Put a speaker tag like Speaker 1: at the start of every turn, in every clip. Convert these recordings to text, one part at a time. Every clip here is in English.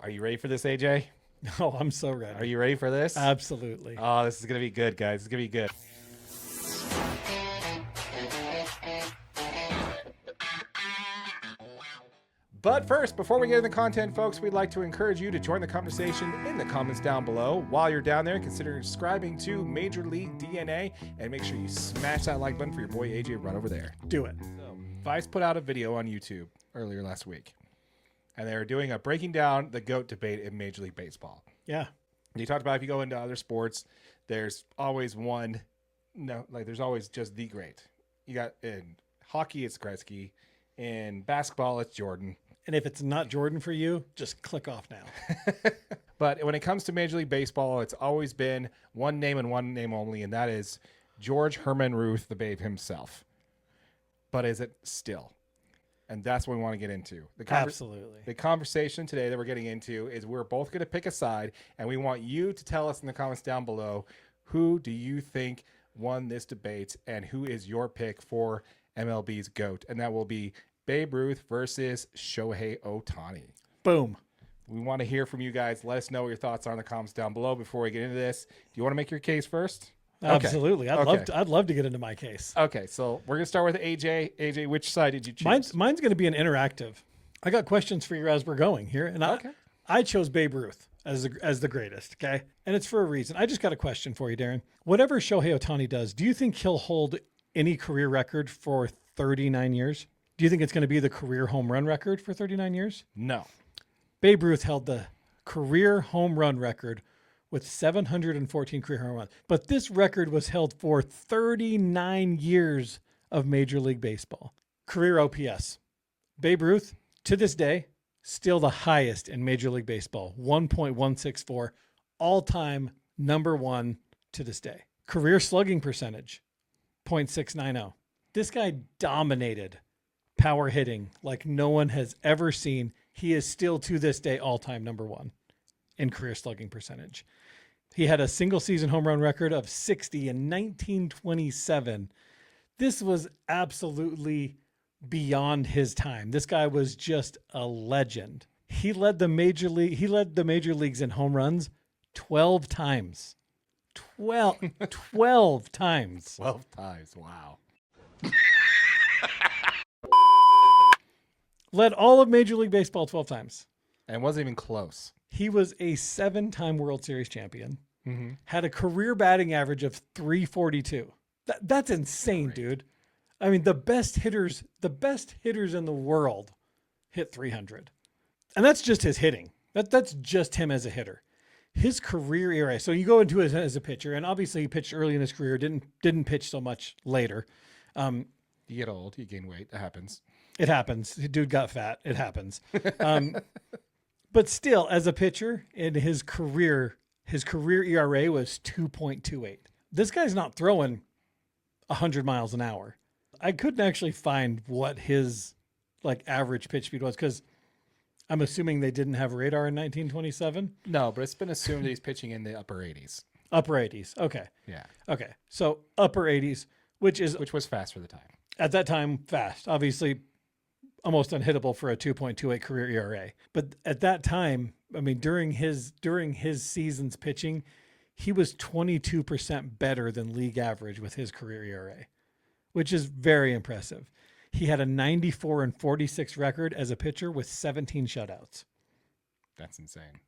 Speaker 1: Are you ready for this, AJ?
Speaker 2: Oh, I'm so ready.
Speaker 1: Are you ready for this?
Speaker 2: Absolutely.
Speaker 1: Oh, this is going to be good, guys. It's going to be good. But first, before we get into the content, folks, we'd like to encourage you to join the conversation in the comments down below. While you're down there, consider subscribing to Major League DNA and make sure you smash that like button for your boy AJ right over there.
Speaker 2: Do it.
Speaker 1: So, Vice put out a video on YouTube earlier last week, and they were doing a breaking down the GOAT debate in Major League Baseball.
Speaker 2: Yeah.
Speaker 1: You talked about if you go into other sports, there's always one. No, like there's always just the great. You got in hockey, it's Gretzky. In basketball, it's Jordan.
Speaker 2: And if it's not Jordan for you, just click off now.
Speaker 1: But when it comes to Major League Baseball, it's always been one name and one name only, and that is George Herman Ruth, the Babe himself. But is it still? And that's what we want to get into.
Speaker 2: Absolutely.
Speaker 1: The conversation today that we're getting into is we're both going to pick a side, and we want you to tell us in the comments down below, who do you think won this debate, and who is your pick for MLB's GOAT? And that will be Babe Ruth versus Shohei Ohtani.
Speaker 2: Boom.
Speaker 1: We want to hear from you guys. Let us know what your thoughts are in the comments down below before we get into this. Do you want to make your case first?
Speaker 2: Absolutely.
Speaker 1: Okay.
Speaker 2: I'd love to get into my case.
Speaker 1: Okay, so we're going to start with AJ. AJ, which side did you choose?
Speaker 2: Mine's going to be an interactive. I got questions for you as we're going here. And I chose Babe Ruth as the greatest, okay? And it's for a reason. I just got a question for you, Darren. Whatever Shohei Ohtani does, do you think he'll hold any career record for 39 years? Do you think it's going to be the career home run record for 39 years?
Speaker 1: No.
Speaker 2: Babe Ruth held the career home run record with 714 career home runs. But this record was held for 39 years of Major League Baseball. Career OPS. Babe Ruth, to this day, still the highest in Major League Baseball. 1.164, all-time number one to this day. Career slugging percentage, 0.690. This guy dominated power hitting like no one has ever seen. He is still to this day all-time number one in career slugging percentage. He had a single season home run record of 60 in 1927. This was absolutely beyond his time. This guy was just a legend. He led the major leagues in home runs 12 times. 12 times.
Speaker 1: 12 times. Wow.
Speaker 2: Led all of Major League Baseball 12 times.
Speaker 1: And wasn't even close.
Speaker 2: He was a 7-time World Series champion. Mm-hmm. Had a career batting average of 342. That's insane, great. Dude. I mean, the best hitters in the world hit 300. And that's just his hitting. That's just him as a hitter. His career ERA. So you go into it as a pitcher, and obviously he pitched early in his career, didn't pitch so much later.
Speaker 1: You get old, you gain weight. It happens.
Speaker 2: It happens. The dude got fat. It happens. But still, as a pitcher in his career ERA was 2.28. This guy's not throwing 100 miles an hour. I couldn't actually find what his average pitch speed was because I'm assuming they didn't have radar in 1927.
Speaker 1: No, but it's been assumed that he's pitching in the upper 80s.
Speaker 2: Upper 80s. Okay.
Speaker 1: Yeah.
Speaker 2: Okay. So upper 80s, which
Speaker 1: was fast for the time.
Speaker 2: At that time, fast. Obviously, almost unhittable for a 2.28 career ERA. But at that time, I mean, during his season's pitching, he was 22% better than league average with his career ERA, which is very impressive. He had a 94-46 record as a pitcher with 17 shutouts.
Speaker 1: That's insane.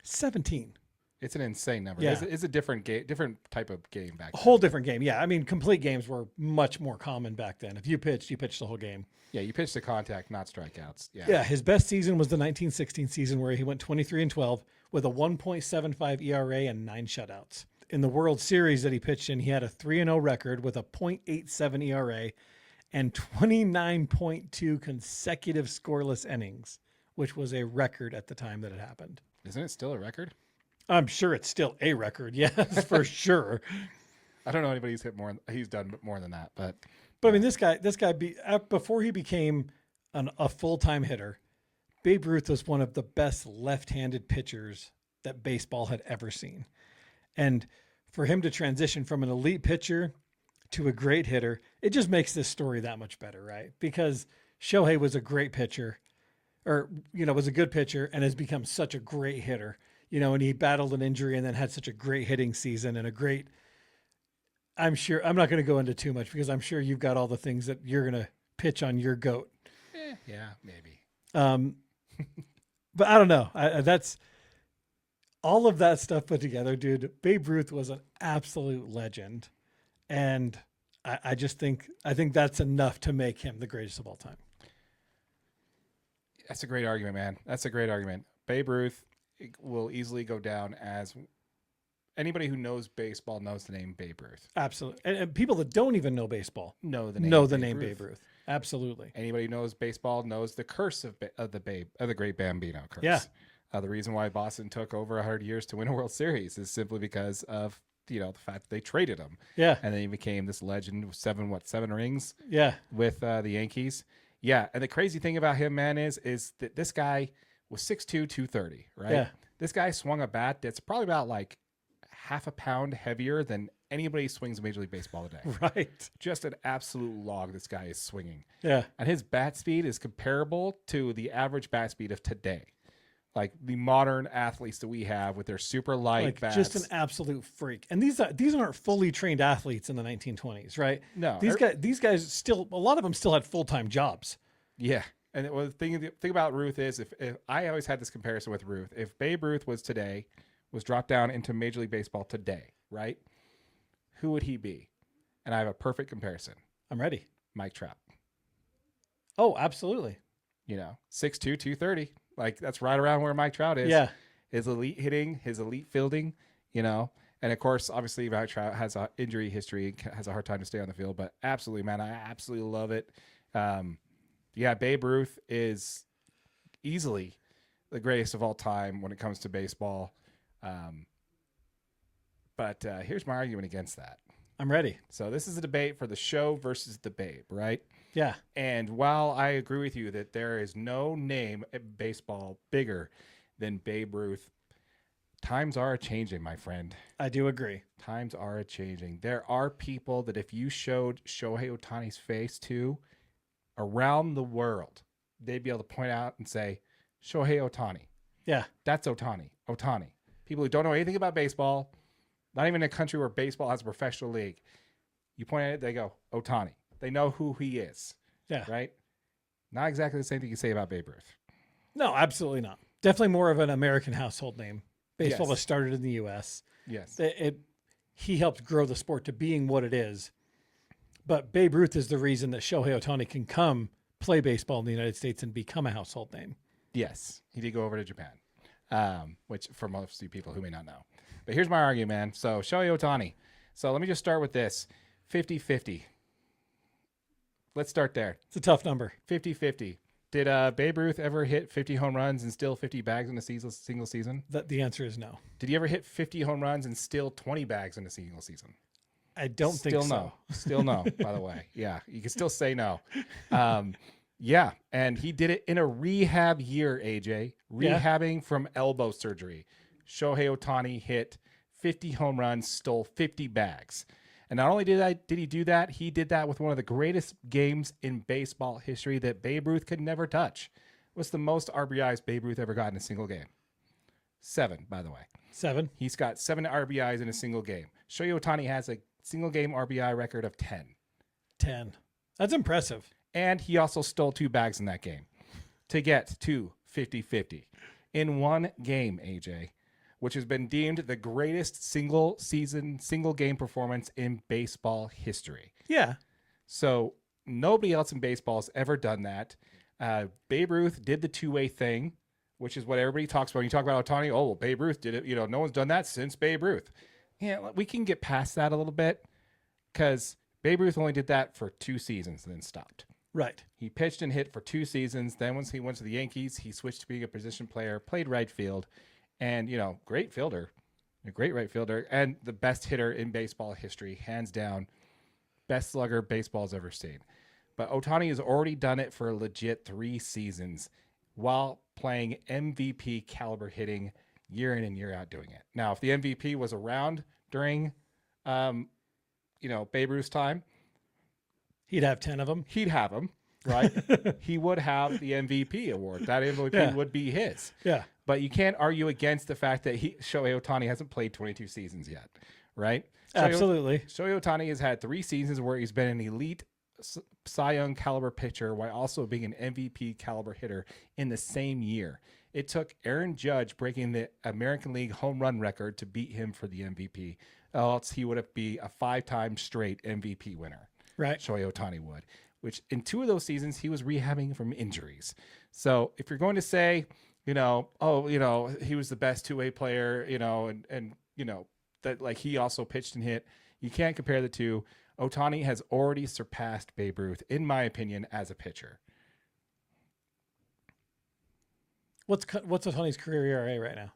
Speaker 2: 17.
Speaker 1: It's an insane number.
Speaker 2: Yeah.
Speaker 1: It's a different game, different type of game back then.
Speaker 2: A whole different game. Yeah. I mean, complete games were much more common back then. If you pitched the whole game.
Speaker 1: Yeah, you pitched to contact, not strikeouts. Yeah.
Speaker 2: Yeah, his best season was the 1916 season where he went 23-12 with a 1.75 ERA and 9 shutouts. In the World Series that he pitched in, he had a 3-0 record with a 0.87 ERA and 29.2 consecutive scoreless innings, which was a record at the time that it happened.
Speaker 1: Isn't it still a record?
Speaker 2: I'm sure it's still a record. Yes, for sure.
Speaker 1: I don't know anybody who's hit more. He's done more than that, but
Speaker 2: I mean, this guy before he became a full-time hitter, Babe Ruth was one of the best left-handed pitchers that baseball had ever seen. And for him to transition from an elite pitcher to a great hitter, it just makes this story that much better, right? Because Shohei was a great pitcher, or, was a good pitcher and has become such a great hitter, and he battled an injury and then had such a great hitting season and I'm sure I'm not going to go into too much because I'm sure you've got all the things that you're going to pitch on your GOAT.
Speaker 1: Yeah, maybe.
Speaker 2: But I don't know. That's all of that stuff put together, dude. Babe Ruth was an absolute legend. And I think that's enough to make him the greatest of all time.
Speaker 1: That's a great argument, man. That's a great argument. Babe Ruth will easily go down as anybody who knows baseball knows the name Babe Ruth.
Speaker 2: Absolutely. And people that don't even know baseball
Speaker 1: know the name
Speaker 2: Babe Ruth. Absolutely.
Speaker 1: Anybody who knows baseball knows the curse of the great Bambino curse.
Speaker 2: Yeah.
Speaker 1: The reason why Boston took over 100 years to win a World Series is simply because of the fact that they traded him.
Speaker 2: Yeah.
Speaker 1: And then he became this legend with seven rings.
Speaker 2: Yeah.
Speaker 1: With the Yankees. Yeah. And the crazy thing about him, man, is that this guy was 6'2", 230, right?
Speaker 2: Yeah.
Speaker 1: This guy swung a bat that's probably about like half a pound heavier than anybody swings in Major League Baseball today.
Speaker 2: Right.
Speaker 1: Just an absolute log this guy is swinging.
Speaker 2: Yeah.
Speaker 1: And his bat speed is comparable to the average bat speed of today. Like the modern athletes that we have with their super light bats.
Speaker 2: Just an absolute freak. And these aren't fully trained athletes in the 1920s, right?
Speaker 1: No.
Speaker 2: These guys still, a lot of them still had full-time jobs.
Speaker 1: Yeah. And the thing about Ruth is if I always had this comparison with Ruth. If Babe Ruth was dropped down into Major League Baseball today, right? Who would he be? And I have a perfect comparison.
Speaker 2: I'm ready.
Speaker 1: Mike Trout.
Speaker 2: Oh, absolutely.
Speaker 1: 6'2", 230. Like that's right around where Mike Trout is.
Speaker 2: Yeah.
Speaker 1: His elite hitting, his elite fielding, and of course, obviously Mike Trout has an injury history, has a hard time to stay on the field, but absolutely, man, I absolutely love it. Yeah, Babe Ruth is easily the greatest of all time when it comes to baseball. But here's my argument against that.
Speaker 2: I'm ready.
Speaker 1: So this is a debate for the show versus the Babe, right?
Speaker 2: Yeah.
Speaker 1: And while I agree with you that there is no name in baseball bigger than Babe Ruth, times are changing, my friend.
Speaker 2: I do agree.
Speaker 1: Times are changing. There are people that if you showed Shohei Ohtani's face to around the world, they'd be able to point out and say, Shohei Ohtani.
Speaker 2: Yeah.
Speaker 1: That's Ohtani. Ohtani. People who don't know anything about baseball, not even in a country where baseball has a professional league, you point at it, they go, Ohtani. They know who he is.
Speaker 2: Yeah.
Speaker 1: Right? Not exactly the same thing you say about Babe Ruth.
Speaker 2: No, absolutely not. Definitely more of an American household name. Baseball
Speaker 1: Yes.
Speaker 2: was started in the U.S.
Speaker 1: Yes.
Speaker 2: He helped grow the sport to being what it is. But Babe Ruth is the reason that Shohei Ohtani can come play baseball in the United States and become a household name.
Speaker 1: Yes. He did go over to Japan, which for most of you people who may not know. But here's my argument, man. So Shohei Ohtani. So let me just start with this. 50-50. Let's start there.
Speaker 2: It's a tough number.
Speaker 1: 50-50. Did Babe Ruth ever hit 50 home runs and steal 50 bags in a single season?
Speaker 2: The answer is no.
Speaker 1: Did he ever hit 50 home runs and steal 20 bags in a single season?
Speaker 2: I don't think so.
Speaker 1: Still no. Still no, by the way. Yeah, you can still say no. Yeah, and he did it in a rehab year, AJ. Rehabbing from elbow surgery. Shohei Ohtani hit 50 home runs, stole 50 bags. And not only did he do that, he did that with one of the greatest games in baseball history that Babe Ruth could never touch. What's the most RBIs Babe Ruth ever got in a single game? 7, by the way.
Speaker 2: 7.
Speaker 1: He's got 7 RBIs in a single game. Shohei Ohtani has a single game RBI record of 10.
Speaker 2: 10. That's impressive.
Speaker 1: And he also stole 2 bags in that game to get to 50-50 in one game, AJ, which has been deemed the greatest single game performance in baseball history.
Speaker 2: Yeah.
Speaker 1: So nobody else in baseball has ever done that. Babe Ruth did the two-way thing, which is what everybody talks about. When you talk about Ohtani, oh, well, Babe Ruth did it. No one's done that since Babe Ruth. Yeah, we can get past that a little bit because Babe Ruth only did that for 2 seasons and then stopped.
Speaker 2: Right.
Speaker 1: He pitched and hit for 2 seasons. Then once he went to the Yankees, he switched to being a position player, played right field, and, great fielder, a great right fielder, and the best hitter in baseball history, hands down, best slugger baseball's ever seen. But Ohtani has already done it for a legit 3 seasons while playing MVP caliber hitting year in and year out doing it. Now, if the MVP was around during, Babe Ruth's time,
Speaker 2: He'd have 10 of them.
Speaker 1: he'd have him. right? He would have the MVP award. That MVP
Speaker 2: Yeah.
Speaker 1: would be his.
Speaker 2: Yeah.
Speaker 1: But you can't argue against the fact that Shohei Ohtani hasn't played 22 seasons yet, right?
Speaker 2: Absolutely.
Speaker 1: Shohei Ohtani has had 3 seasons where he's been an elite Cy Young caliber pitcher while also being an MVP caliber hitter in the same year. It took Aaron Judge breaking the American League home run record to beat him for the MVP. Else he would have be a 5-time straight MVP winner.
Speaker 2: Right.
Speaker 1: Shohei Ohtani would, which in 2 of those seasons he was rehabbing from injuries. So if you're going to say, he was the best 2-way player, and that like he also pitched and hit, you can't compare the two. Ohtani has already surpassed Babe Ruth, in my opinion, as a pitcher.
Speaker 2: What's Ohtani's career ERA right now?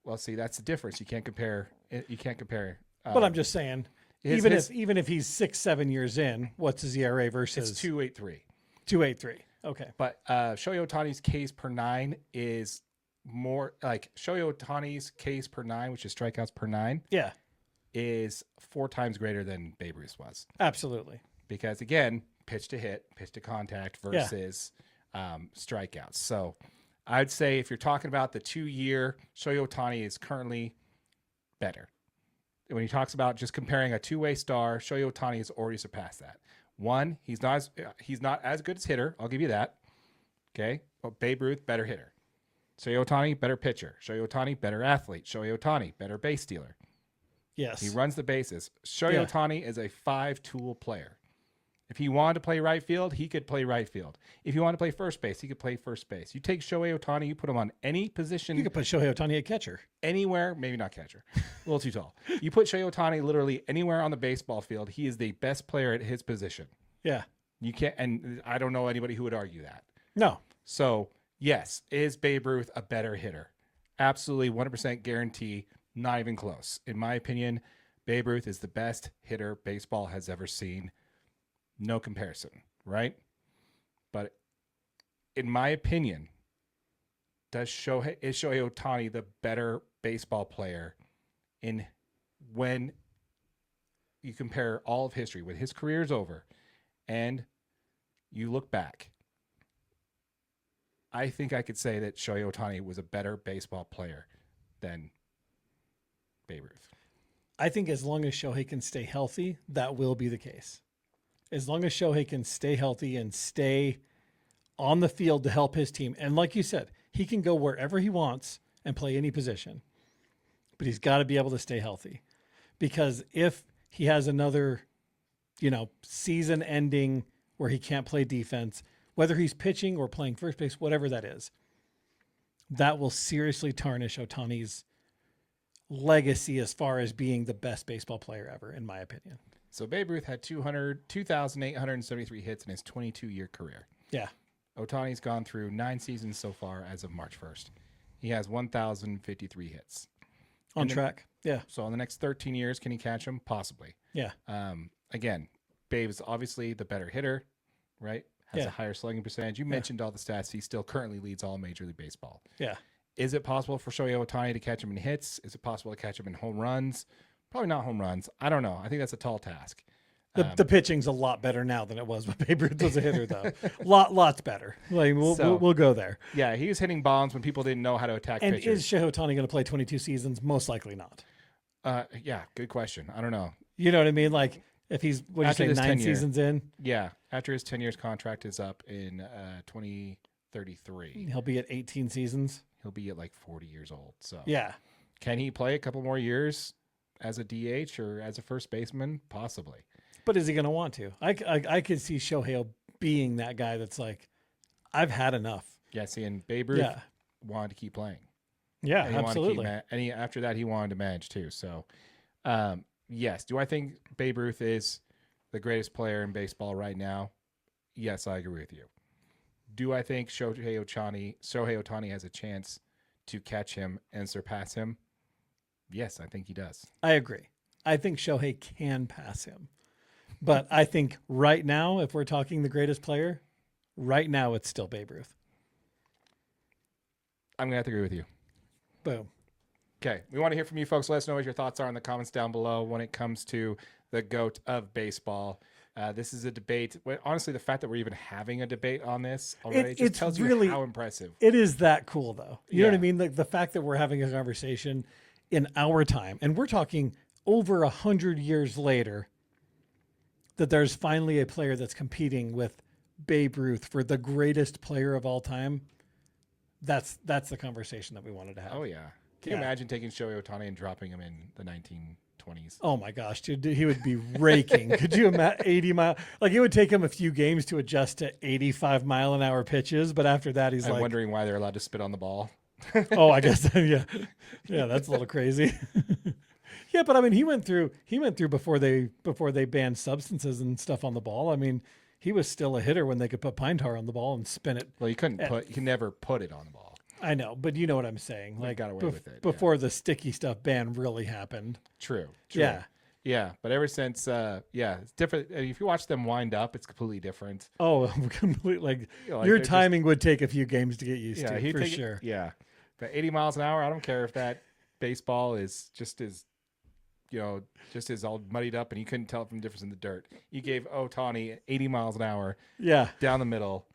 Speaker 1: Well, see, that's the difference. You can't compare.
Speaker 2: But I'm just saying, even if he's 6-7 years in, what's his ERA versus?
Speaker 1: It's 2.83.
Speaker 2: 2.83. Okay.
Speaker 1: But Shohei Ohtani's Ks per 9 is more like Shohei Ohtani's Ks per 9, which is strikeouts per 9.
Speaker 2: Yeah.
Speaker 1: Is 4 times greater than Babe Ruth was.
Speaker 2: Absolutely.
Speaker 1: Because again, pitch to hit, pitch to contact versus strikeouts. So I'd say if you're talking about the 2-year, Shohei Ohtani is currently better. When he talks about just comparing a 2-way star, Shohei Ohtani has already surpassed that. One, he's not as good as hitter. I'll give you that. Okay. But Babe Ruth, better hitter. Shohei Ohtani, better pitcher. Shohei Ohtani, better athlete. Shohei Ohtani, better base stealer.
Speaker 2: Yes.
Speaker 1: He runs the bases. Shohei Ohtani is a 5-tool player. If he wanted to play right field, he could play right field. If he wanted to play first base, he could play first base. You take Shohei Ohtani, you put him on any position.
Speaker 2: You could put Shohei Ohtani at catcher.
Speaker 1: Anywhere, maybe not catcher. A little too tall. You put Shohei Ohtani literally anywhere on the baseball field, he is the best player at his position.
Speaker 2: Yeah.
Speaker 1: You can't, and I don't know anybody who would argue that.
Speaker 2: No.
Speaker 1: So, yes, is Babe Ruth a better hitter? Absolutely, 100% guarantee. Not even close. In my opinion, Babe Ruth is the best hitter baseball has ever seen. No comparison, right? But in my opinion, is Shohei Ohtani the better baseball player when you compare all of history, when his career is over and you look back? I think I could say that Shohei Ohtani was a better baseball player than Babe Ruth.
Speaker 2: I think as long as Shohei can stay healthy, that will be the case. As long as Shohei can stay healthy and stay on the field to help his team. And like you said, he can go wherever he wants and play any position. But he's got to be able to stay healthy. Because if he has another, season ending where he can't play defense, whether he's pitching or playing first base, whatever that is, that will seriously tarnish Ohtani's legacy as far as being the best baseball player ever, in my opinion.
Speaker 1: So Babe Ruth had 2,873 hits in his 22-year career.
Speaker 2: Yeah.
Speaker 1: Ohtani's gone through 9 seasons so far as of March 1st. He has 1,053 hits.
Speaker 2: On track. Yeah.
Speaker 1: So in the next 13 years, can he catch him? Possibly.
Speaker 2: Yeah.
Speaker 1: Again, Babe is obviously the better hitter, right? Has a higher slugging percentage. You mentioned all the stats. He still currently leads all Major League Baseball.
Speaker 2: Yeah.
Speaker 1: Is it possible for Shohei Ohtani to catch him in hits? Is it possible to catch him in home runs? Probably not home runs. I don't know. I think that's a tall task.
Speaker 2: The pitching's a lot better now than it was when Babe Ruth was a hitter, though. Lots better. Like we'll go there.
Speaker 1: Yeah, he was hitting bombs when people didn't know how to attack
Speaker 2: And
Speaker 1: pitchers.
Speaker 2: is Shohei Ohtani going to play 22 seasons? Most likely not.
Speaker 1: Yeah, good question. I don't know.
Speaker 2: You know what I mean? Like if he's, what do you say, 9 seasons in?
Speaker 1: Yeah, after his 10 years contract is up in 2033.
Speaker 2: He'll be at 18 seasons.
Speaker 1: He'll be at like 40 years old. So
Speaker 2: yeah.
Speaker 1: Can he play a couple more years as a DH or as a first baseman? Possibly.
Speaker 2: But is he going to want to? I could see Shohei being that guy that's like, I've had enough.
Speaker 1: Yeah, see, and Babe Ruth wanted to keep playing.
Speaker 2: Yeah, absolutely.
Speaker 1: And after that, he wanted to manage too. So, yes. Do I think Babe Ruth is the greatest player in baseball right now? Yes, I agree with you. Do I think Shohei Ohtani has a chance to catch him and surpass him? Yes, I think he does.
Speaker 2: I agree. I think Shohei can pass him. But I think right now, if we're talking the greatest player, right now it's still Babe Ruth.
Speaker 1: I'm going to have to agree with you.
Speaker 2: Boom.
Speaker 1: Okay. We want to hear from you folks. Let us know what your thoughts are in the comments down below when it comes to the GOAT of baseball. This is a debate. Well, honestly, the fact that we're even having a debate on this already just
Speaker 2: It's
Speaker 1: tells you
Speaker 2: really
Speaker 1: how impressive.
Speaker 2: It is that cool, though. You know what I
Speaker 1: Yeah.
Speaker 2: mean? Like the fact that we're having a conversation in our time, and we're talking over 100 years later, that there's finally a player that's competing with Babe Ruth for the greatest player of all time. That's the conversation that we wanted to have.
Speaker 1: Oh yeah. Can you
Speaker 2: Yeah.
Speaker 1: imagine taking Shohei Ohtani and dropping him in the 1920s?
Speaker 2: Oh my gosh, dude, he would be raking. Could you imagine 80 mile? Like it would take him a few games to adjust to 85-mile-an-hour pitches, but after that, he's
Speaker 1: I'm
Speaker 2: like,
Speaker 1: wondering why they're allowed to spit on the ball.
Speaker 2: oh, I guess, yeah, that's a little crazy. Yeah, but I mean, he went through before they banned substances and stuff on the ball. I mean, he was still a hitter when they could put pine tar on the ball and spin it.
Speaker 1: Well, you can never put it on the ball.
Speaker 2: I know, but you know what I'm saying. Like
Speaker 1: got away with it,
Speaker 2: before the sticky stuff ban really happened.
Speaker 1: True.
Speaker 2: Yeah.
Speaker 1: Yeah, but ever since, it's different. If you watch them wind up, it's completely different.
Speaker 2: Oh, completely. Like,
Speaker 1: Like
Speaker 2: your
Speaker 1: they're just-
Speaker 2: timing would take a few games to get used to,
Speaker 1: he'd
Speaker 2: for
Speaker 1: take it-
Speaker 2: sure.
Speaker 1: Yeah, but 80 miles an hour, I don't care if that baseball is just as, just as all muddied up and you couldn't tell from the difference in the dirt. You gave Ohtani 80 miles an hour
Speaker 2: Yeah.
Speaker 1: down the middle.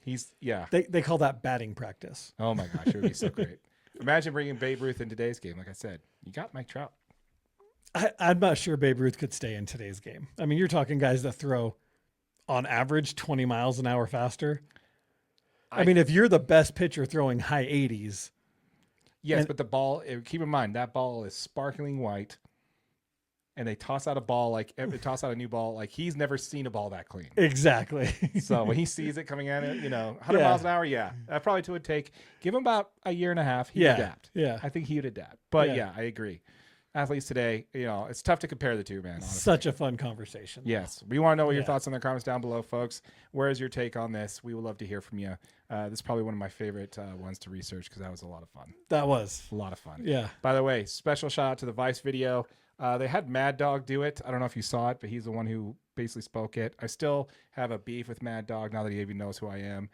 Speaker 2: They call that batting practice.
Speaker 1: Oh my gosh, it would be so great. Imagine bringing Babe Ruth in today's game. Like I said, you got Mike Trout.
Speaker 2: I'm not sure Babe Ruth could stay in today's game. I mean, you're talking guys that throw on average 20 miles an hour faster. I mean, if you're the best pitcher throwing high 80s.
Speaker 1: Yes, but the ball, keep in mind, that ball is sparkling white. And they toss out a new ball. Like he's never seen a ball that clean.
Speaker 2: Exactly.
Speaker 1: So when he sees it coming at it, 100 miles an hour, that probably would take. Give him about a year and a half. He'd adapt.
Speaker 2: Yeah.
Speaker 1: I think he would adapt. But
Speaker 2: Yeah.
Speaker 1: I agree. Athletes today, it's tough to compare the two, man. Honestly.
Speaker 2: Such a fun conversation.
Speaker 1: Yes, we want to know what your
Speaker 2: Yeah.
Speaker 1: thoughts on the comments down below, folks. Where is your take on this? We would love to hear from you. This is probably one of my favorite ones to research because that was a lot of fun.
Speaker 2: That was.
Speaker 1: A lot of fun.
Speaker 2: Yeah.
Speaker 1: By the way, special shout out to the Vice video. They had Mad Dog do it. I don't know if you saw it, but he's the one who basically spoke it. I still have a beef with Mad Dog now that he even knows who I am.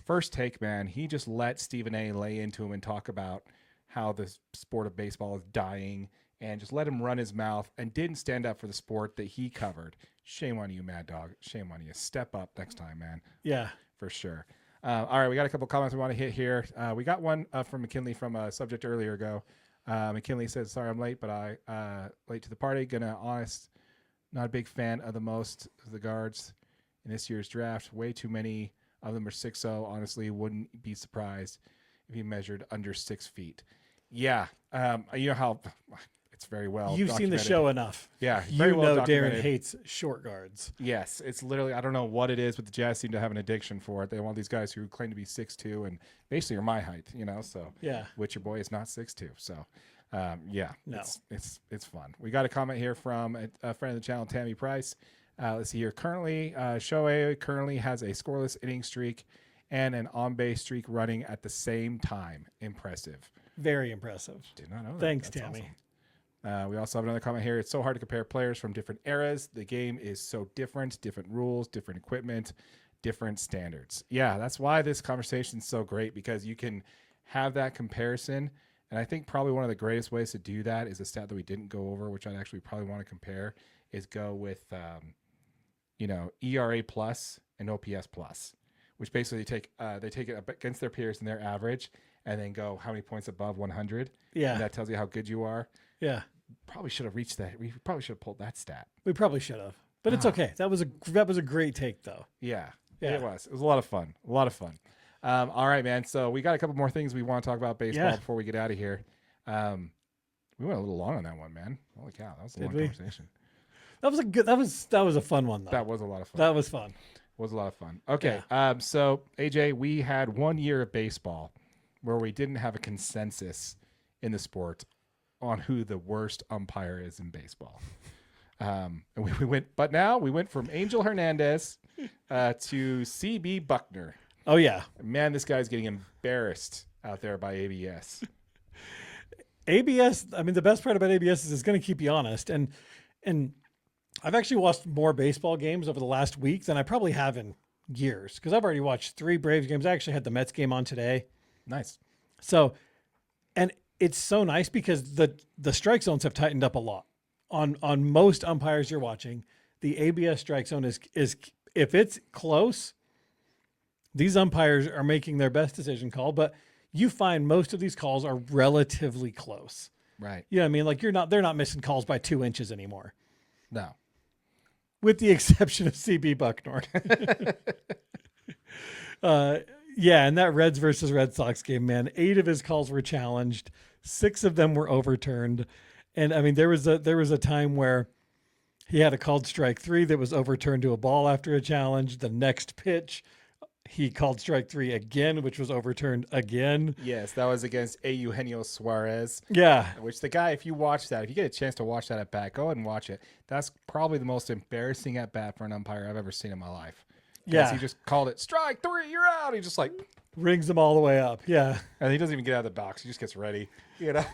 Speaker 1: First take, man, he just let Stephen A. lay into him and talk about how the sport of baseball is dying and just let him run his mouth and didn't stand up for the sport that he covered. Shame on you, Mad Dog. Shame on you. Step up next time, man.
Speaker 2: Yeah.
Speaker 1: For sure. All right, we got a couple comments we want to hit here. We got one from McKinley from a subject earlier ago. McKinley says, sorry I'm late, but I late to the party. Honest, not a big fan of most of the guards in this year's draft. Way too many of them are 6'0". Honestly, wouldn't be surprised if he measured under 6 feet. Yeah, you know how it's very well
Speaker 2: You've seen the
Speaker 1: documented.
Speaker 2: show enough.
Speaker 1: Yeah,
Speaker 2: You
Speaker 1: very well
Speaker 2: know Darren
Speaker 1: documented.
Speaker 2: hates short guards.
Speaker 1: Yes, it's literally, I don't know what it is, but the Jazz seem to have an addiction for it. They want these guys who claim to be 6'2" and basically are my height, so
Speaker 2: Yeah.
Speaker 1: which your boy is not 6'2". So,
Speaker 2: No.
Speaker 1: it's fun. We got a comment here from a friend of the channel, Tammy Price. Let's see here. Currently, Shohei currently has a scoreless inning streak and an on-base streak running at the same time. Impressive.
Speaker 2: Very impressive.
Speaker 1: Did not know that.
Speaker 2: Thanks,
Speaker 1: That's
Speaker 2: Tammy.
Speaker 1: awesome. We also have another comment here. It's so hard to compare players from different eras. The game is so different rules, different equipment, different standards. Yeah, that's why this conversation is so great because you can have that comparison. And I think probably one of the greatest ways to do that is a stat that we didn't go over, which I'd actually probably want to compare, is go with, ERA plus and OPS plus, which basically they take it against their peers and their average and then go how many points above 100.
Speaker 2: Yeah.
Speaker 1: And that tells you how good you are.
Speaker 2: Yeah.
Speaker 1: Probably should have reached that. We probably should have pulled that stat.
Speaker 2: We probably should have. But it's okay. That was a great take though.
Speaker 1: Yeah,
Speaker 2: Yeah.
Speaker 1: it was. It was a lot of fun. All right, man. So we got a couple more things we want to talk about baseball
Speaker 2: Yeah.
Speaker 1: before we get out of here. We went a little long on that one, man. Holy cow, that was a long
Speaker 2: we?
Speaker 1: conversation.
Speaker 2: That was a fun one though.
Speaker 1: That was a lot of fun.
Speaker 2: That was fun.
Speaker 1: Was a lot of fun. Okay. So AJ, we had 1 year of baseball where we didn't have a consensus in the sport on who the worst umpire is in baseball. And we went from Angel Hernandez to CB Bucknor.
Speaker 2: Oh yeah.
Speaker 1: Man, this guy's getting embarrassed out there by ABS.
Speaker 2: ABS, I mean, the best part about ABS is it's going to keep you honest. And I've actually watched more baseball games over the last week than I probably have in years because I've already watched 3 Braves games. I actually had the Mets game on today.
Speaker 1: Nice.
Speaker 2: So, and it's so nice because the strike zones have tightened up a lot on most umpires you're watching. the ABS strike zone is if it's close, these umpires are making their best decision call, but you find most of these calls are relatively close.
Speaker 1: Right.
Speaker 2: You know what I mean? Like they're not missing calls by 2 inches anymore.
Speaker 1: No.
Speaker 2: With the exception of CB Bucknor. Yeah, and that Reds versus Red Sox game, man, 8 of his calls were challenged. 6 of them were overturned. And I mean, there was a time where he had a called strike 3 that was overturned to a ball after a challenge. The next pitch, he called strike 3 again, which was overturned again.
Speaker 1: Yes, that was against Eugenio Suarez.
Speaker 2: Yeah.
Speaker 1: Which the guy, if you watch that, if you get a chance to watch that at bat, go ahead and watch it. That's probably the most embarrassing at bat for an umpire I've ever seen in my life.
Speaker 2: Yeah.
Speaker 1: He just called it strike 3, you're out. He just like
Speaker 2: rings them all the way up. Yeah. And
Speaker 1: he doesn't even get out of the box. He just gets ready. You know,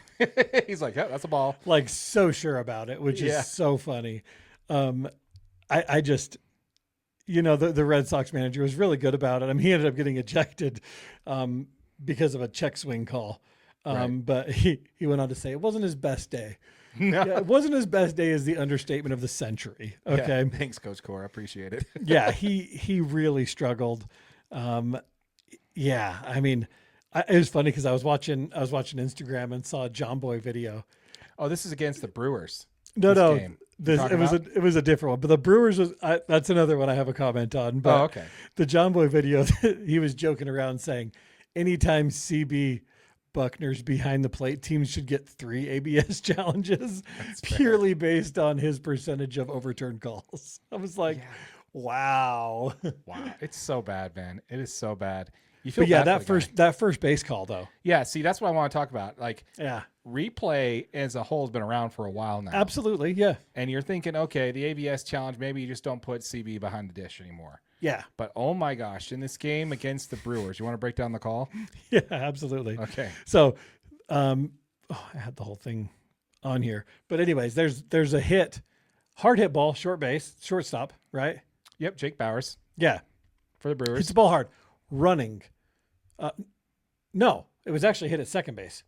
Speaker 1: he's like, yeah, that's a ball.
Speaker 2: Like so sure about it, which is so funny. I just, you know, the Red Sox manager was really good about it. I mean, he ended up getting ejected because of a check swing call. But he went on to say it wasn't his best day. No. Yeah, it wasn't his best day is the understatement of the century. Okay.
Speaker 1: Yeah, thanks, Coach Core. I appreciate it.
Speaker 2: Yeah, he really struggled. Yeah, I mean, it was funny because I was watching Instagram and saw a John Boy video.
Speaker 1: Oh, this is against the Brewers.
Speaker 2: No, it was a different one. But the Brewers was that's another one I have a comment on. But
Speaker 1: okay.
Speaker 2: The John Boy video, he was joking around saying, anytime CB Bucknor's behind the plate, teams should get 3 ABS challenges purely based on his percentage of overturned calls. I was like, wow.
Speaker 1: Wow. It's so bad, man. It is so bad. You
Speaker 2: feel bad that first base call though.
Speaker 1: Yeah, see, that's what I want to talk about. Like, replay as a whole has been around for a while now.
Speaker 2: Absolutely, yeah.
Speaker 1: And you're thinking, okay, the ABS challenge, maybe you just don't put CB behind the dish anymore.
Speaker 2: Yeah.
Speaker 1: But oh my gosh, in this game against the Brewers, you want to break down the call?
Speaker 2: Yeah, absolutely.
Speaker 1: Okay.
Speaker 2: So, I had the whole thing on here. But anyways, there's a hit, hard hit ball, short base, shortstop, right?
Speaker 1: Yep, Jake Bauers.
Speaker 2: Yeah.
Speaker 1: For the Brewers.
Speaker 2: Hits the ball hard, running. No, it was actually hit at second base.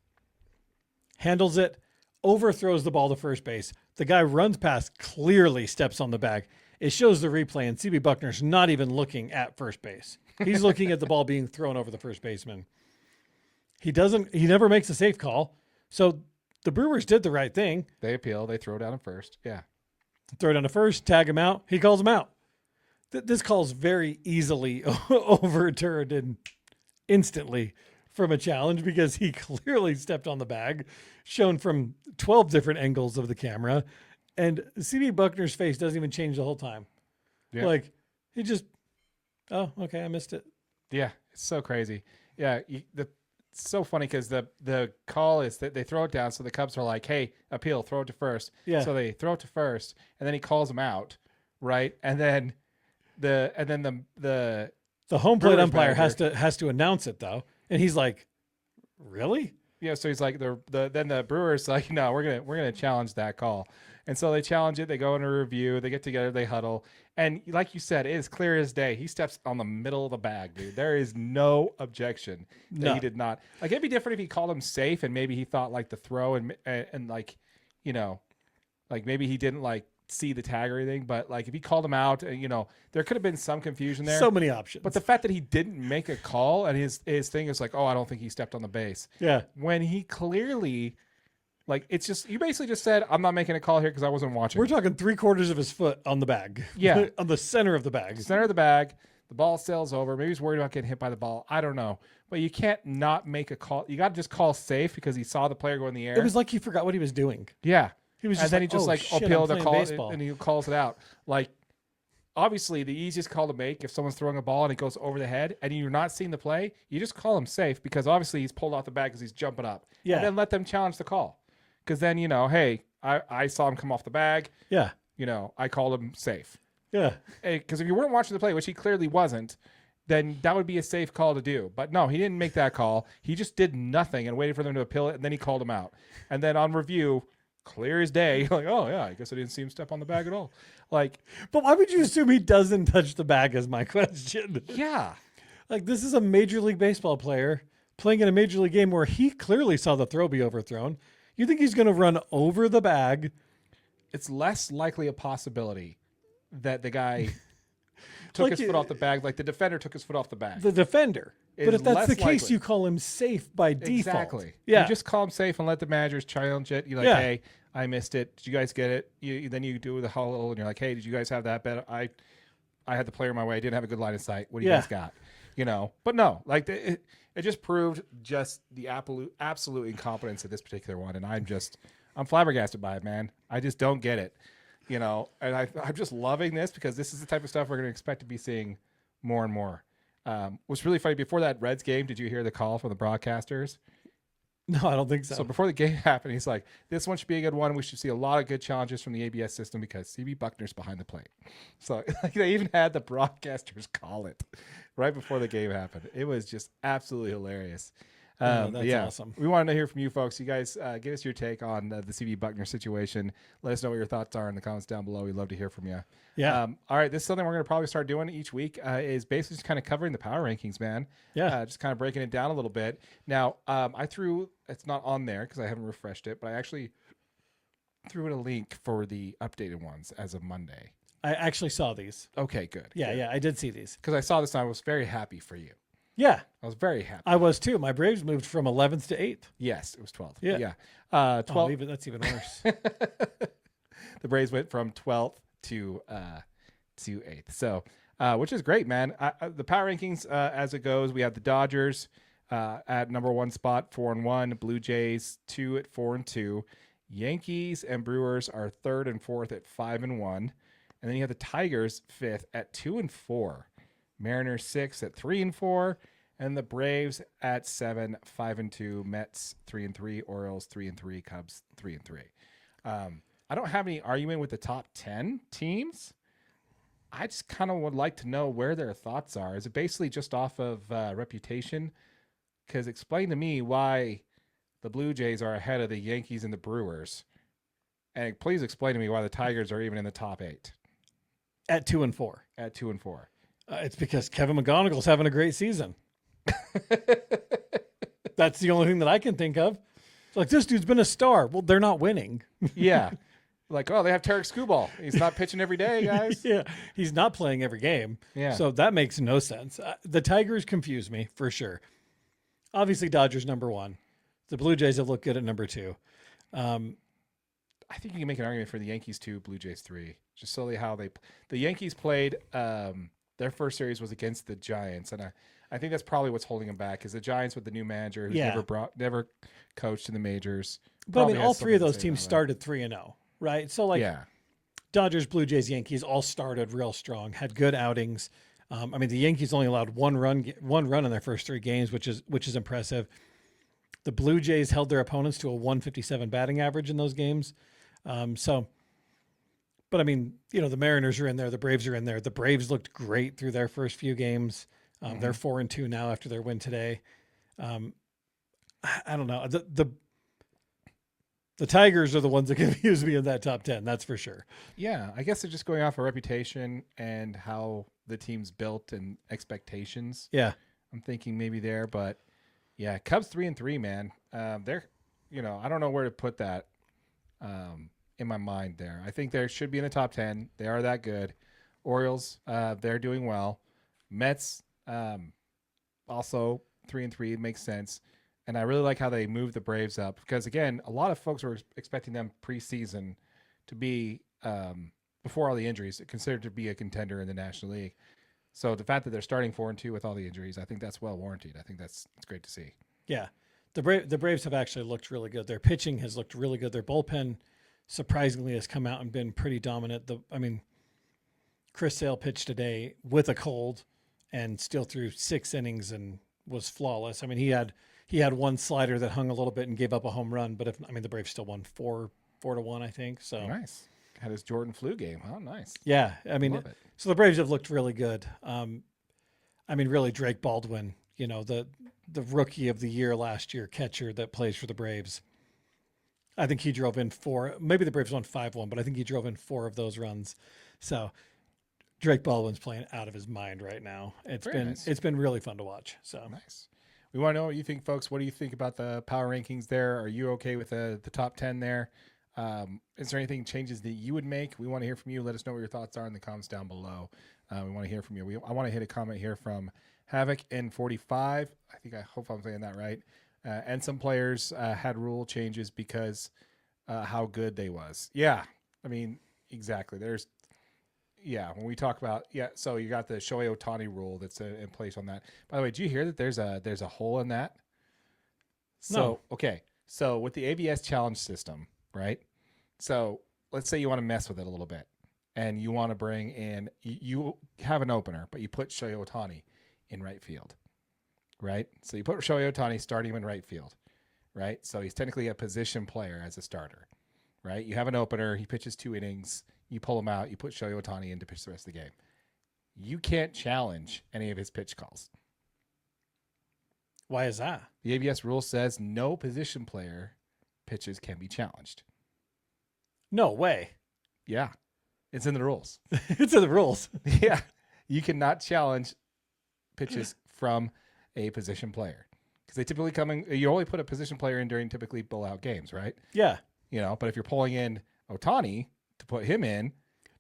Speaker 2: Handles it, overthrows the ball to first base. The guy runs past, clearly steps on the bag. It shows the replay, and CB Bucknor's not even looking at first base. He's looking at the ball being thrown over the first baseman. He never makes a safe call. So the Brewers did the right thing.
Speaker 1: They appeal. They throw down at first. Yeah.
Speaker 2: Throw down to first, tag him out. He calls him out. This call's very easily overturned and instantly from a challenge because he clearly stepped on the bag, shown from 12 different angles of the camera. And CB Bucknor's face doesn't even change the whole time. Yeah. Like, he just, oh, okay, I missed it.
Speaker 1: Yeah, it's so crazy. Yeah, it's so funny because the call is that they throw it down, so the Cubs are like, hey, appeal, throw it to first. Yeah. So they throw it to first, and then he calls him out, right? And then the
Speaker 2: home plate umpire has to announce it though, and he's like, really?
Speaker 1: Yeah. So he's like, then the Brewers like, no, we're gonna challenge that call. And so they challenge it. They go into review. They get together. They huddle. And like you said, it is clear as day. He steps on the middle of the bag, dude. There is no objection that he did not. Like, it'd be different if he called him safe and maybe he thought like the throw and like, you know, like maybe he didn't like see the tag or anything. But like if he called him out, you know, there could have been some confusion there.
Speaker 2: So many options.
Speaker 1: But the fact that he didn't make a call and his thing is like, oh, I don't think he stepped on the base.
Speaker 2: Yeah.
Speaker 1: When he clearly... Like, it's just, you basically just said, I'm not making a call here because I wasn't watching.
Speaker 2: We're talking 3/4 of his foot on the bag.
Speaker 1: Yeah.
Speaker 2: On the center of the bag.
Speaker 1: Center of the bag. The ball sails over. Maybe he's worried about getting hit by the ball. I don't know. But you can't not make a call. You got to just call safe because he saw the player go in the air.
Speaker 2: It was like he forgot what he was doing.
Speaker 1: Yeah.
Speaker 2: He was just
Speaker 1: and then he just appealed the call
Speaker 2: baseball.
Speaker 1: And he calls it out. Like, obviously, the easiest call to make if someone's throwing a ball and it goes over the head and you're not seeing the play, you just call him safe because obviously he's pulled off the bag because he's jumping up. Yeah. And then let them challenge the call. Because then, you know, hey, I saw him come off the bag.
Speaker 2: Yeah.
Speaker 1: You know, I called him safe.
Speaker 2: Yeah.
Speaker 1: Because if you weren't watching the play, which he clearly wasn't, then that would be a safe call to do. But no, he didn't make that call. He just did nothing and waited for them to appeal it, and then he called him out. And then on review, clear as day, you're like, oh, yeah, I guess I didn't see him step on the bag at all. Like,
Speaker 2: but why would you assume he doesn't touch the bag is my question.
Speaker 1: Yeah.
Speaker 2: Like, this is a Major League Baseball player playing in a Major League game where he clearly saw the throw be overthrown. You think he's going to run over the bag?
Speaker 1: It's less likely a possibility that the guy took
Speaker 2: Like
Speaker 1: his foot off the bag, like the defender took his foot off the bag.
Speaker 2: The defender. But
Speaker 1: Is
Speaker 2: if that's
Speaker 1: less
Speaker 2: the case,
Speaker 1: likely.
Speaker 2: you call him safe by default.
Speaker 1: Exactly.
Speaker 2: Yeah.
Speaker 1: You just call him safe and let the managers challenge it. You're like,
Speaker 2: Yeah.
Speaker 1: hey, I missed it. Did you guys get it? Then you do the huddle and you're like, hey, did you guys have that bet? I had the player my way. I didn't have a good line of sight. What do you guys got? But no, like it just proved just the absolute incompetence of this particular one. And I'm flabbergasted by it, man. I just don't get it. And I'm just loving this because this is the type of stuff we're going to expect to be seeing more and more. What's really funny, before that Reds game, did you hear the call from the broadcasters?
Speaker 2: No, I don't think so.
Speaker 1: So before the game happened, he's like, this one should be a good one. We should see a lot of good challenges from the ABS system because CB Bucknor's behind the plate. So they even had the broadcasters call it right before the game happened. It was just absolutely hilarious.
Speaker 2: That's awesome.
Speaker 1: We want to hear from you folks. You guys give us your take on the CB Bucknor situation. Let us know what your thoughts are in the comments down below. We'd love to hear from you.
Speaker 2: Yeah.
Speaker 1: All right. This is something we're going to probably start doing each week is basically just kind of covering the power rankings, man.
Speaker 2: Yeah.
Speaker 1: Just kind of breaking it down a little bit. Now, it's not on there because I haven't refreshed it, but I actually threw in a link for the updated ones as of Monday.
Speaker 2: I actually saw these.
Speaker 1: Okay, good.
Speaker 2: Yeah, I did see these.
Speaker 1: Because I saw this and I was very happy for you.
Speaker 2: Yeah.
Speaker 1: I was very happy.
Speaker 2: I was too. My Braves moved from 11th to 8th.
Speaker 1: Yes, it was 12th.
Speaker 2: Yeah.
Speaker 1: 12th.
Speaker 2: Oh, that's even worse.
Speaker 1: The Braves went from 12th to 8th. So, which is great, man. The power rankings, as it goes, we have the Dodgers at number 1 spot, 4-1. Blue Jays 2 at 4-2. Yankees and Brewers are 3rd and 4th at 5-1. And then you have the Tigers 5th at 2-4. Mariners 6th at 3-4. And the Braves at 7, 5-2. Mets 3-3. Orioles 3-3. Cubs 3-3. I don't have any argument with the top 10 teams. I just kind of would like to know where their thoughts are. Is it basically just off of reputation? Because explain to me why the Blue Jays are ahead of the Yankees and the Brewers. And please explain to me why the Tigers are even in the top 8.
Speaker 2: At 2-4.
Speaker 1: At 2-4.
Speaker 2: It's because Kevin McGonigal's having a great season. That's the only thing that I can think of. It's like, this dude's been a star. Well, they're not winning.
Speaker 1: Yeah. Like, oh, they have Tarek Skubal. He's not pitching every day, guys.
Speaker 2: Yeah. He's not playing every game.
Speaker 1: Yeah.
Speaker 2: So that makes no sense. The Tigers confuse me for sure. Obviously, Dodgers number 1. The Blue Jays have looked good at number 2.
Speaker 1: I think you can make an argument for the Yankees 2, Blue Jays 3. Just solely how the Yankees played. Their first series was against the Giants, and I think that's probably what's holding them back. Is the Giants with the new manager who's never coached in the majors.
Speaker 2: But I mean, all three of those teams started 3-0, right? So like, Dodgers, Blue Jays, Yankees all started real strong, had good outings. I mean, the Yankees only allowed one run in their first 3 games, which is impressive. The Blue Jays held their opponents to a 157 batting average in those games. But I mean, the Mariners are in there, the Braves are in there. The Braves looked great through their first few games. They're 4-2 now after their win today. I don't know. The Tigers are the ones that confuse me in that top 10. That's for sure.
Speaker 1: Yeah, I guess they're just going off of reputation and how the team's built and expectations.
Speaker 2: Yeah,
Speaker 1: I'm thinking maybe there, but yeah, Cubs 3-3, man. They're, I don't know where to put that. In my mind there. I think they should be in the top 10. They are that good. Orioles, they're doing well. Mets, also 3-3 makes sense. And I really like how they moved the Braves up because, again, a lot of folks were expecting them preseason to be, before all the injuries, considered to be a contender in the National League. So the fact that they're starting 4-2 with all the injuries, I think that's well warranted. I think it's great to see.
Speaker 2: Yeah. The Braves have actually looked really good. Their pitching has looked really good. Their bullpen surprisingly has come out and been pretty dominant. Chris Sale pitched today with a cold and still threw 6 innings and was flawless. I mean, he had one slider that hung a little bit and gave up a home run, but the Braves still won 4-1, I think. So
Speaker 1: nice. Had his Jordan flu game. Oh, nice.
Speaker 2: Yeah. I mean, so the Braves have looked really good. Really Drake Baldwin, the rookie of the year last year catcher that plays for the Braves. I think he drove in 4. Maybe the Braves won 5-1, but I think he drove in 4 of those runs. So Drake Baldwin's playing out of his mind right now. It's been really fun to watch. So
Speaker 1: nice. We want to know what you think, folks. What do you think about the power rankings there? Are you okay with the top 10 there? Is there anything changes that you would make? We want to hear from you. Let us know what your thoughts are in the comments down below. We want to hear from you. I want to hit a comment here from Havoc in 45. I hope I'm saying that right. And some players had rule changes because how good they was. Yeah, I mean, exactly. When we talk about, so you got the Shohei Ohtani rule that's in place on that. By the way, did you hear that there's a hole in that? So,
Speaker 2: No.
Speaker 1: Okay. So with the ABS challenge system, right? So let's say you want to mess with it a little bit and you want to bring in, you have an opener, but you put Shohei Ohtani in right field, right? So you put Shohei Ohtani, starting him in right field, right? So he's technically a position player as a starter, right? You have an opener, he pitches 2 innings, you pull him out, you put Shohei Ohtani in to pitch the rest of the game. You can't challenge any of his pitch calls.
Speaker 2: Why is that?
Speaker 1: The ABS rule says no position player pitches can be challenged.
Speaker 2: No way.
Speaker 1: Yeah, it's in the rules.
Speaker 2: It's in the rules.
Speaker 1: Yeah, you cannot challenge pitches from a position player because they typically you only put a position player in during typically blowout games, right?
Speaker 2: Yeah.
Speaker 1: But if you're pulling in Ohtani to put him in,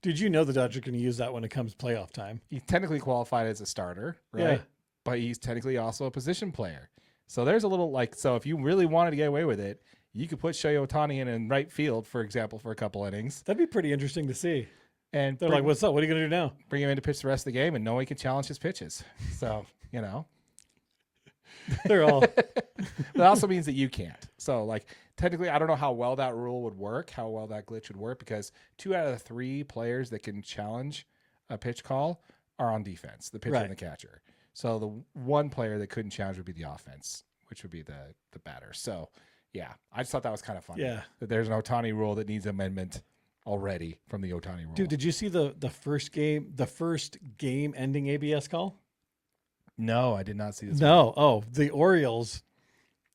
Speaker 2: Did you know the Dodgers are going to use that when it comes playoff time?
Speaker 1: he's technically qualified as a starter, right?
Speaker 2: Yeah.
Speaker 1: But he's technically also a position player. So there's a little so if you really wanted to get away with it, you could put Shohei Ohtani in right field, for example, for a couple innings.
Speaker 2: That'd be pretty interesting to see.
Speaker 1: And
Speaker 2: They're like, what's up? What are you going to do now?
Speaker 1: bring him in to pitch the rest of the game, and no one can challenge his pitches. So,
Speaker 2: They're all.
Speaker 1: that also means that you can't. So, technically, I don't know how well that rule would work, how well that glitch would work, because 2 out of the 3 players that can challenge a pitch call are on defense, the pitcher
Speaker 2: Right.
Speaker 1: and the catcher. So the one player that couldn't challenge would be the offense, which would be the batter. So, yeah, I just thought that was kind of funny.
Speaker 2: Yeah.
Speaker 1: That there's an Ohtani rule that needs amendment already from the Ohtani rule.
Speaker 2: Dude, did you see the first game ending ABS call?
Speaker 1: No, I did not see this.
Speaker 2: No. Oh, the Orioles.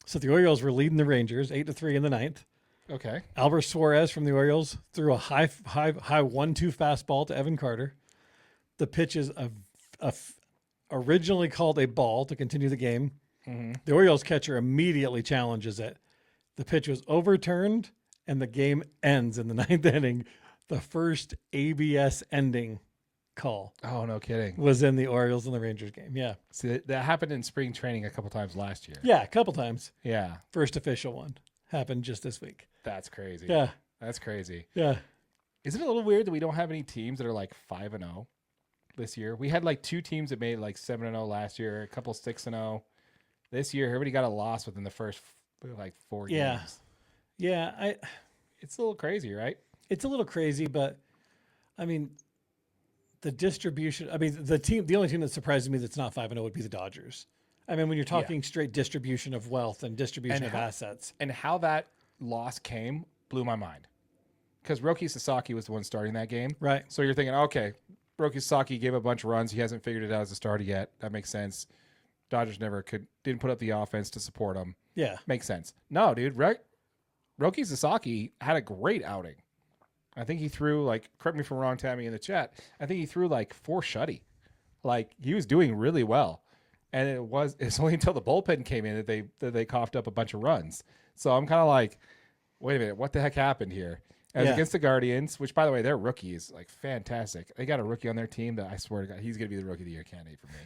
Speaker 2: So the Orioles were leading the Rangers 8-3 in the 9th.
Speaker 1: One. Okay.
Speaker 2: Albert Suarez from the Orioles threw a high 1-2 fastball to Evan Carter. The pitch is originally called a ball to continue the game.
Speaker 1: Mm-hmm.
Speaker 2: The Orioles catcher immediately challenges it. The pitch was overturned, and the game ends in the 9th inning. The first ABS ending call
Speaker 1: Oh, no kidding.
Speaker 2: was in the Orioles and the Rangers game. Yeah.
Speaker 1: See, that happened in spring training a couple times last year.
Speaker 2: Yeah, a couple times.
Speaker 1: Yeah.
Speaker 2: First official one happened just this week.
Speaker 1: That's crazy.
Speaker 2: Yeah.
Speaker 1: That's crazy.
Speaker 2: Yeah.
Speaker 1: Isn't it a little weird that we don't have any teams that are 5-0 this year? We had 2 teams that made 7-0 last year, a couple 6-0. This year, everybody got a loss within the first 4
Speaker 2: Yeah.
Speaker 1: games.
Speaker 2: Yeah.
Speaker 1: It's a little crazy, right?
Speaker 2: It's a little crazy, but I mean, the distribution. I mean, the only team that surprises me that's not 5-0 would be the Dodgers. I mean, when you're talking straight distribution of wealth and distribution of assets.
Speaker 1: And how that loss came blew my mind. Because Roki Sasaki was the one starting that game.
Speaker 2: Right.
Speaker 1: So you're thinking, okay, Roki Sasaki gave a bunch of runs. He hasn't figured it out as a starter yet. That makes sense. Dodgers didn't put up the offense to support him.
Speaker 2: Yeah.
Speaker 1: Makes sense. No, dude. Roki Sasaki had a great outing. I think he threw correct me if I'm wrong, Tammy, in the chat. I think he threw 4 shutty. He was doing really well. And it's only until the bullpen came in that they coughed up a bunch of runs. So I'm kind of wait a minute, what the heck happened here? And against the Guardians, which by the way, their rookie is fantastic. They got a rookie on their team that I swear to God, he's going to be the rookie of the year candidate for me.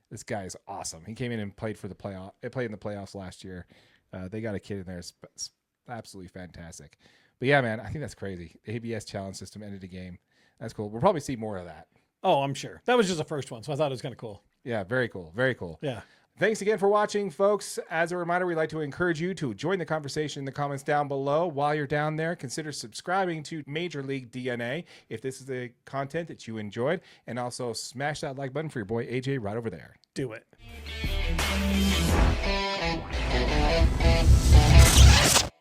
Speaker 1: This guy is awesome. He came in and played for the playoff. They played in the playoffs last year. They got a kid in there. It's absolutely fantastic. But yeah, man, I think that's crazy. The ABS challenge system ended a game. That's cool. We'll probably see more of that.
Speaker 2: Oh, I'm sure. That was just the first one, so I thought it was kind of cool.
Speaker 1: Yeah, very cool. Very cool.
Speaker 2: Yeah.
Speaker 1: Thanks again for watching, folks. As a reminder, we'd like to encourage you to join the conversation in the comments down below. While you're down there, consider subscribing to Major League DNA if this is the content that you enjoyed. And also smash that like button for your boy AJ right over there.
Speaker 2: Do it.